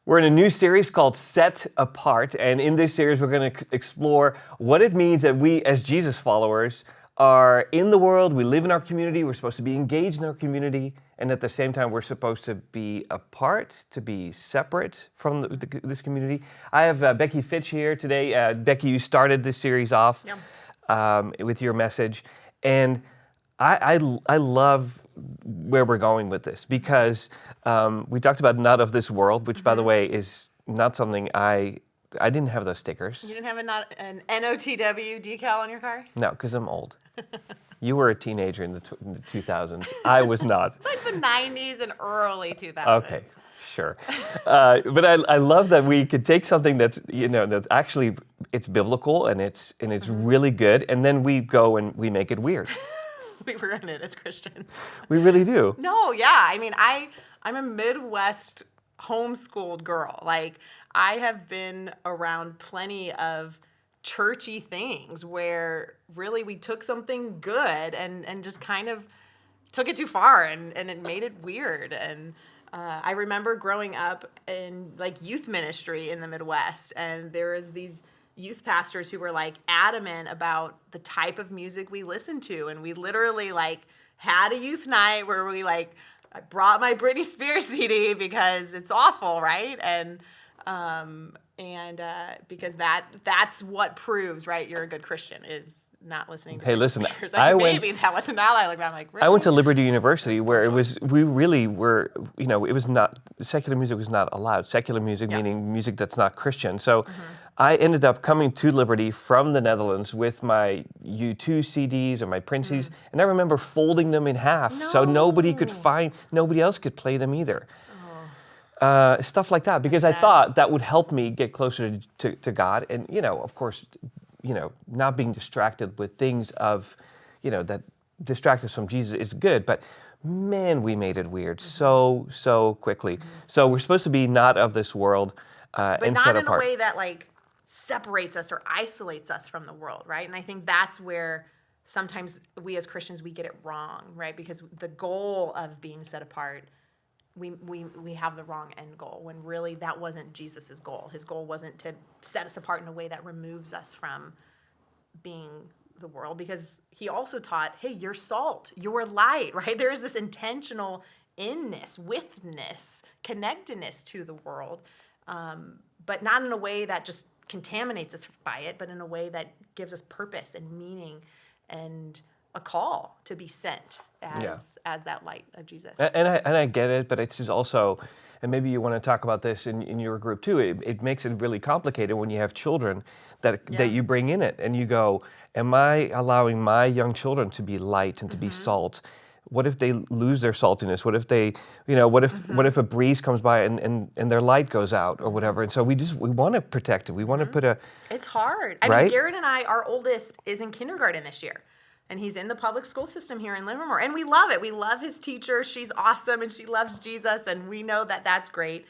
We're in a new series called Set Apart, and in this series we're going to explore what it means that we as Jesus followers are in the world, we live in our community, we're supposed to be engaged in our community, and at the same time we're supposed to be apart, to be separate from this community. I have Becky Fitch here today. Becky, you started this series off with your message, and I love where we're going with this because we talked about not of this world, which by the way is not something I didn't have those stickers. You didn't have an NOTW decal on your car? No, because I'm old. You were a teenager in the 2000s. I was not. Like the 90s and early 2000s. Okay, sure. But I love that we could take something that's actually it's biblical and it's really good, and then we go and we make it weird. We ruin it as Christians. We really do. No, yeah. I mean, I'm a Midwest homeschooled girl. Like, I have been around plenty of churchy things where really we took something good and just kind of took it too far and it made it weird. And I remember growing up in like youth ministry in the Midwest, and there was these youth pastors who were like adamant about the type of music we listened to, and we literally like had a youth night where we like I brought my Britney Spears CD because it's awful, right? And because that's what proves, right, you're a good Christian is not listening to Hey, listen, maybe that wasn't now that I look back, I'm like, really? I went to Liberty University where we really were, it was not, secular music was not allowed. Secular music meaning music that's not Christian. So I ended up coming to Liberty from the Netherlands with my U2 CDs or my Prince CDs, and I remember folding them in half so nobody else could play them either. Stuff like that, because I thought that would help me get closer to God, and of course, not being distracted with things of, that distract us from Jesus is good, but man, we made it weird so quickly. So we're supposed to be not of this world, but and not set in apart. a way that like separates us or isolates us from the world, right? And I think that's where sometimes we as Christians, we get it wrong, right? Because the goal of being set apart, we have the wrong end goal, when really that wasn't Jesus's goal. His goal wasn't to set us apart in a way that removes us from being the world, because he also taught, hey, you're salt, you're light, right? There is this intentional inness, withness, connectedness to the world, but not in a way that just contaminates us by it, but in a way that gives us purpose and meaning and a call to be sent as that light of Jesus. And I get it, but it's just also, and maybe you want to talk about this in your group too, it makes it really complicated when you have children that you bring in it, and you go, am I allowing my young children to be light and to be salt? What if they lose their saltiness? What if they, what if a breeze comes by and their light goes out or whatever? And so we want to protect it. We want to put It's hard. Right? I mean, Garrett and I, our oldest is in kindergarten this year. And he's in the public school system here in Livermore. And we love it. We love his teacher. She's awesome and she loves Jesus. And we know that that's great.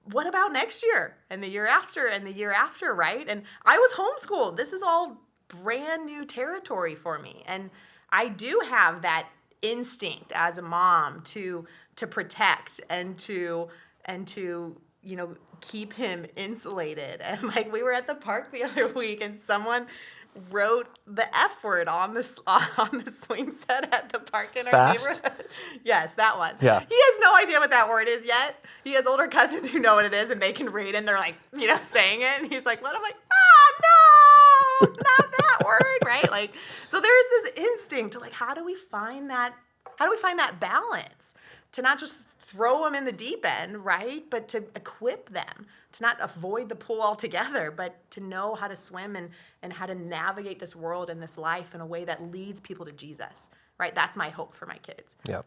What about next year and the year after and the year after, right? And I was homeschooled. This is all brand new territory for me. And I do have that instinct as a mom to protect and to keep him insulated. And like we were at the park the other week and someone wrote the F word on the swing set at the park in our neighborhood. Yes, that one. Yeah. He has no idea what that word is yet. He has older cousins who know what it is and they can read and they're like, saying it. And he's like, what? I'm like, no, not that word, right? Like, so there's this instinct to like, how do we find that balance? To not just throw them in the deep end, right? But to equip them, to not avoid the pool altogether, but to know how to swim and how to navigate this world and this life in a way that leads people to Jesus, right? That's my hope for my kids. Yeah.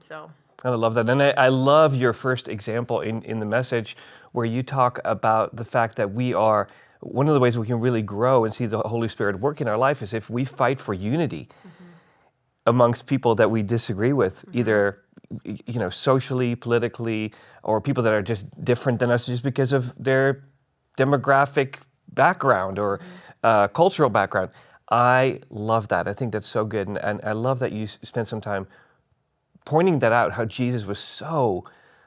So I love that. And I love your first example in the message where you talk about the fact that we are, one of the ways we can really grow and see the Holy Spirit work in our life is if we fight for unity amongst people that we disagree with, either socially, politically, or people that are just different than us just because of their demographic background or cultural background. I love that. I think that's so good. And I love that you spent some time pointing that out, how Jesus was so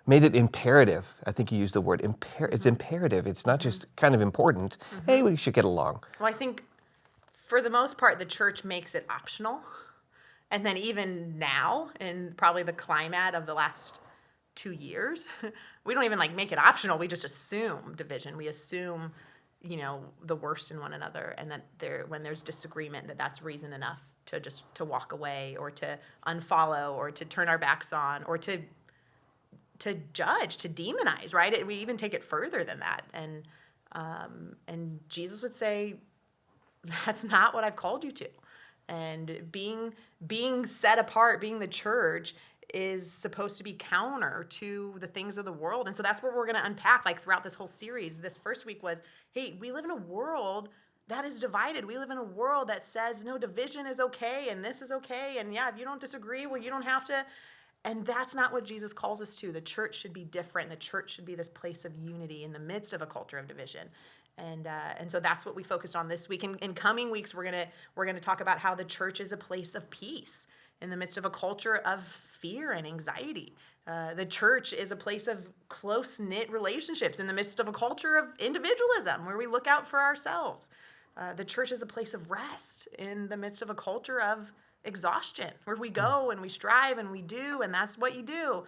made it imperative. I think you used the word it's imperative. It's not just kind of important. Hey, we should get along. Well, I think for the most part, the church makes it optional. And then even now, in probably the climate of the last 2 years, we don't even like make it optional. We just assume division. We assume, the worst in one another, and that when there's disagreement, that's reason enough to walk away, or to unfollow, or to turn our backs on, or to judge, to demonize, right? We even take it further than that. And Jesus would say, that's not what I've called you to. And being set apart, being the church, is supposed to be counter to the things of the world. And so that's what we're going to unpack like throughout this whole series. This first week was, hey, we live in a world that is divided. We live in a world that says, no, division is okay, and this is okay, and yeah, if you don't disagree, well, you don't have to. And that's not what Jesus calls us to. The church should be different. The church should be this place of unity in the midst of a culture of division. And so that's what we focused on this week. In coming weeks, we're gonna talk about how the church is a place of peace in the midst of a culture of fear and anxiety. The church is a place of close-knit relationships in the midst of a culture of individualism where we look out for ourselves. The church is a place of rest in the midst of a culture of exhaustion, where we go and we strive and we do, and that's what you do.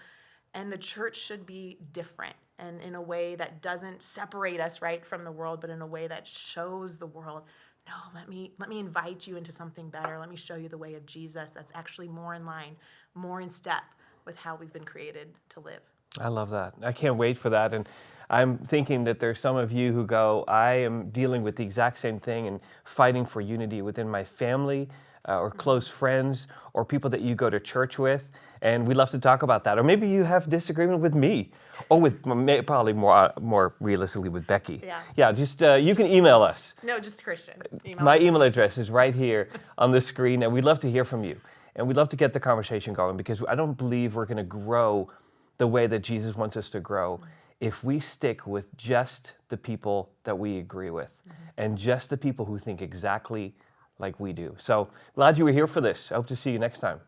And the church should be different, and in a way that doesn't separate us, right, from the world, but in a way that shows the world, no, let me invite you into something better. Let me show you the way of Jesus that's actually more in line, more in step with how we've been created to live. I love that. I can't wait for that. And I'm thinking that there's some of you who go, I am dealing with the exact same thing and fighting for unity within my family, or close friends, or people that you go to church with, and we'd love to talk about that. Or maybe you have disagreement with me, or with probably more realistically with Becky. Yeah. Just you can email us. No, just Christian. My email address is right here on the screen, and we'd love to hear from you, and we'd love to get the conversation going, because I don't believe we're going to grow the way that Jesus wants us to grow if we stick with just the people that we agree with, and just the people who think exactly like we do. So glad you were here for this. I hope to see you next time.